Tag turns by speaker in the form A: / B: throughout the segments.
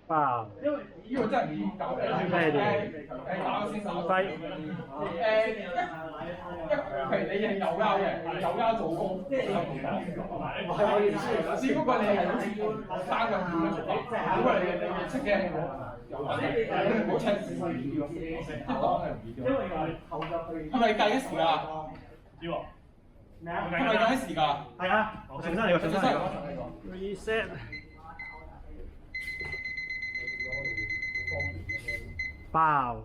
A: 爆，
B: 因為呢個真係唔搞嘅。打個先手。
A: 揮，
B: 譬如你係右優嘅，右優做攻，即係我意思，只不過你係好似學生咁如果你識嘅唔好趁時一擋係唔易嘅。係咪計時㗎？
C: 知喎。
B: 係咪計時㗎？
A: 係啊，重新嚟個，重新嚟個 ，reset， 爆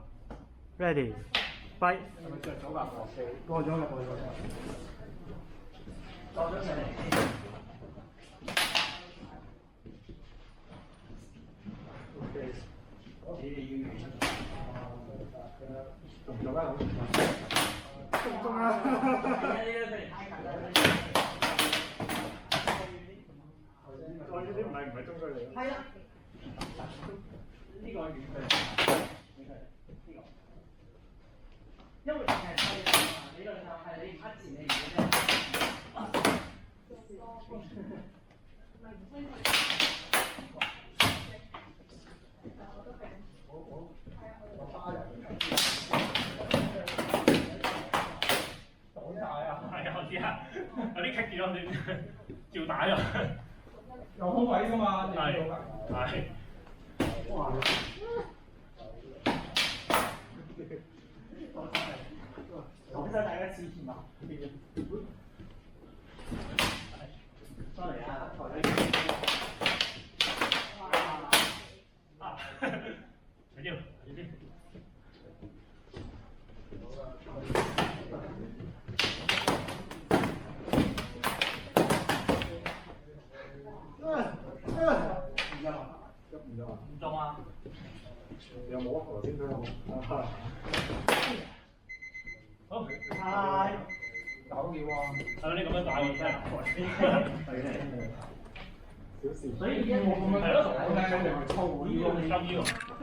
A: ，ready， 揮，
B: 係咪着咗㗎？
A: 過咗啦，過咗啦。
B: 過咗上嚟。中唔中啊？中啊！
A: 我呢啲唔係中距離。
B: 係啊。呢個係遠距離。呢個。因為理論上係你呃前你嘅啫。
C: 有啲棘住咗，照打咗。
B: 有空位㗎嘛？
C: 係。
A: 哇！
B: 講晒大家支持嘛？sorry 啊，台底。
C: 睇住，睇住。唔中啊！
A: 有冇啊？頭先都有。
C: 好。
B: 係。搞掂喎。
C: 係你咁樣打我真係。
A: 小事。
B: 所以一冇咁樣係咯，我聽你咪抽呢個。
C: 金腰。